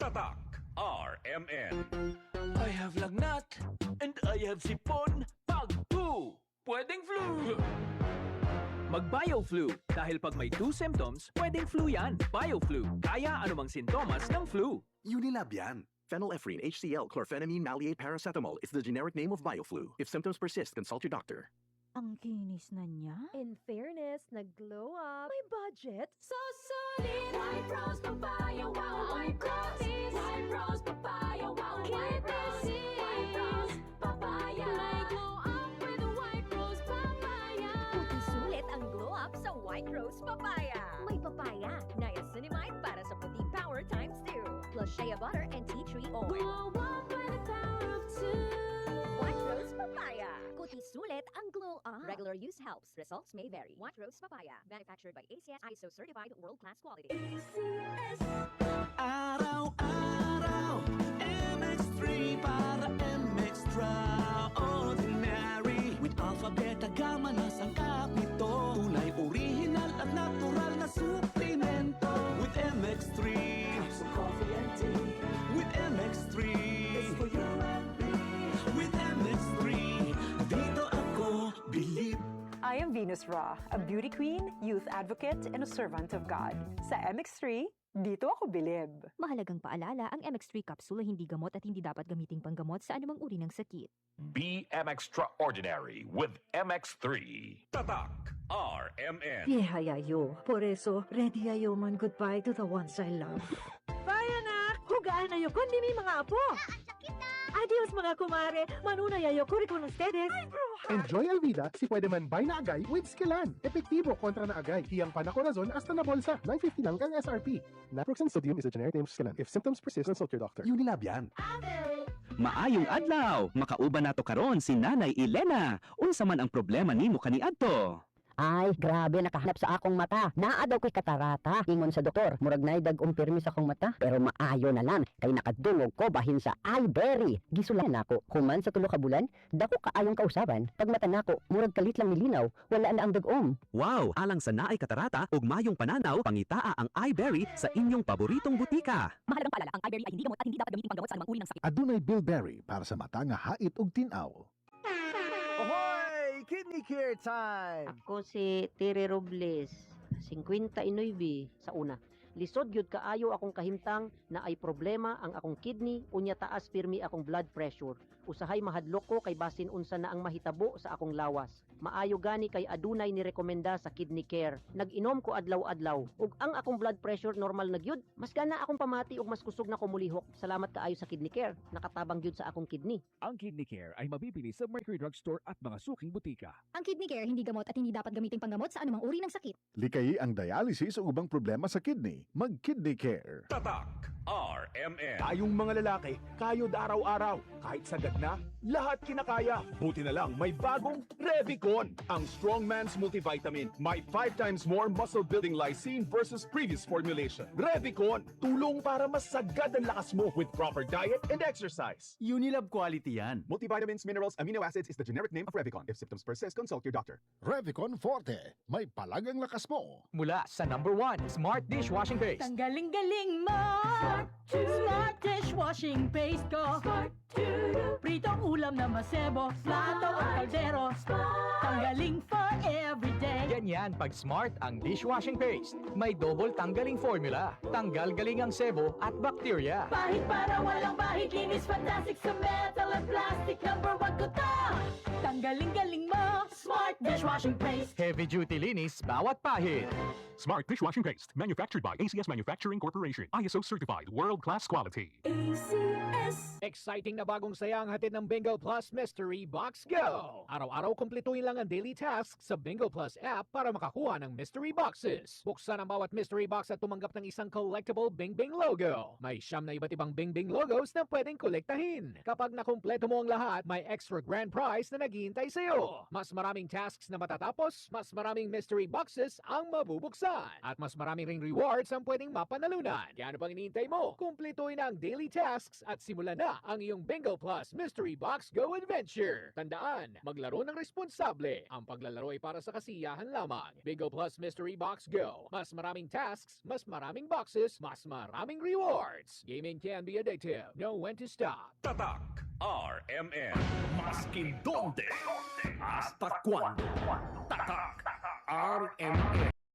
Tatak RMN. I have lagnat and I have sipon. Pag 2, pwedeng flu. Mag-BioFlu dahil pag may 2 symptoms, pwedeng flu yan. BioFlu, kaya anumang sintomas ng flu. Unilab yan. Phenylephrine, HCl, chlorphenamine, maleate, paracetamol is the generic name of BioFlu. If symptoms persist, consult your doctor. Ang kinis na niya. In fairness, nag-glow up. May budget. So solid. White rose papaya, wow, white rose. White rose papaya, wow, white rose. White rose papaya. May glow up with white rose papaya. Puti sulit ang glow up sa White Rose Papaya. May papaya, niacinamide para sa puti power times 2. Plus shea butter and tea tree oil. Glow up with the power of 2. White Rose Papaya. Puti sulit ang glow up. Regular use helps. Results may vary. White Rose Papaya. Manufactured by ACS ISO certified world-class quality. ACS. Araw-araw, MX3 para extraordinary. With alpha, beta, gamma na sangkap nito. Tunay, original at natural na suplemento. With MX3, so coffee and tea. With MX3, it's for you and me. With MX3, dito ako believe. I am Venus Ra, a beauty queen, youth advocate, and a servant of God. Sa MX3, dito ako bilib. Mahalagang paalala, ang MX3 capsule hindi gamot at hindi dapat gamiting panggamot sa anumang uri ng sakit. BM Extraordinary with MX3. Tatak RMN. Yayo. Por eso, ready ayo man goodbye to the ones I love. Bayan na! Hugaan ayo kundi may mga apo! Adios mga kumare! Manunay ayo kuri con ustedes! Enjoy Alvida si pwede man buy na agay with Skilan. Epektibo kontra na agay. Hiyang panacorazon hasta na bolsa. 950 lang ang SRP. Naproxen sodium is a generic name of Skilan. If symptoms persist, consult your doctor. Unilab yan. Maayong adlaw, makauban nato karon si Nanay Elena. Unsa man ang problema nimo kaniadto? Ay, grabe, nakahanap sa akong mata. Naa daw ko'y katarata. Ingon sa doktor, murag na'y dag-umpirmi sa akong mata. Pero maayo na lang, kay nakadungog ko bahin sa iBerry. Gisulan ako, human sa tulo ka bulan, dako kaayong kausaban. Pag mata nako, murag kalit lang nilinaw, wala na ang dag-om. Wow, alang sa naay katarata ug mayong pananaw, pangitaa ang iBerry sa inyong paboritong butika. Mahalagang paalala, ang iBerry ay hindi gamot at hindi dapat gamiting panggamot sa anumang uri ng sakit. Adunay Bilberry para sa mata nga hait ug tinaw. Ahoy! Kidney Care time! Ako si Tere Robles, 59 sa una. Lisod gyud kaayo akong kahimtang na ay problema ang akong kidney unya taas pirmi akong blood pressure. Usahay mahadlok ko kay basin unsa na ang mahitabo sa akong lawas. Maayo gani kay adunay ni rekomenda sa Kidney Care. Nag-inom ko adlaw-adlaw ug ang akong blood pressure normal na gyud. Mas gana akong pamati ug mas kusog na ko mulihok. Salamat kaayo sa Kidney Care. Nakatabang gyud sa akong kidney. Ang Kidney Care ay mabibili sa Mercury Drugstore at mga suking butika. Ang Kidney Care hindi gamot at hindi dapat gamiting panggamot sa anumang uri ng sakit. Likayi ang dialysis o ubang problema sa kidney. Mag-Kidney Care. Tatak RMN. Tayong mga lalaki, kayod araw-araw. Kahit sagad na, lahat kinakaya. Buti na lang, may bagong Revicon. Ang Strongman's Multivitamin. May 5 times more muscle-building lysine versus previous formulation. Revicon, tulong para mas sagad ang lakas mo with proper diet and exercise. Unilab quality yan. Multivitamins, minerals, amino acids is the generic name of Revicon. If symptoms persist, consult your doctor. Revicon Forte. May palagang lakas mo. Mula sa number 1, Smart Dishwashing Paste. Ang galing-galing mo. Smart dishwashing paste ko. Pritong ulam na masebo. Plato o kaldero. Tanggaling for everyday. Ganyan pag Smart ang dishwashing paste. May double tanggaling formula. Tanggal galing ang sebo at bakterya. Bahid para walang bahid. Linis fantastic sa metal at plastic. Number 1 ko to. Tanggaling-galing mo. Smart dishwashing paste. Heavy duty linis bawat pahid. Smart Dishwashing Paste, manufactured by ACS Manufacturing Corporation. ISO certified, world-class quality. ACS. Exciting na bagong saya ang hatid ng Bingo Plus Mystery Box Go! Araw-araw kumpletuhin lang ang daily tasks sa Bingo Plus app para makakuha ng mystery boxes. Buksan ang bawat mystery box at tumanggap ng isang collectible Bing Bing logo. May siyam na iba't ibang Bing Bing logos na pwedeng kolektahin. Kapag nakumpleto mo ang lahat, may extra grand prize na naghihintay sa'yo. Mas maraming tasks na matatapos, mas maraming mystery boxes ang mabubuksan. At mas maraming ring rewards ang pwedeng mapanalunan. Kaya ano pang iniintay mo? Kumpletuhin ang daily tasks at simulan na ang iyong Bingo Plus Mystery Box Go Adventure. Tandaan, maglaro ng responsable. Ang paglalaro ay para sa kasiyahan kasiyahan lamang. Bingo Plus Mystery Box Go. Mas maraming tasks, mas maraming boxes, mas maraming rewards. Gaming can be addictive. Know when to stop. Tatak RMN. Maskin donde, hasta cuando. Tatak RMN.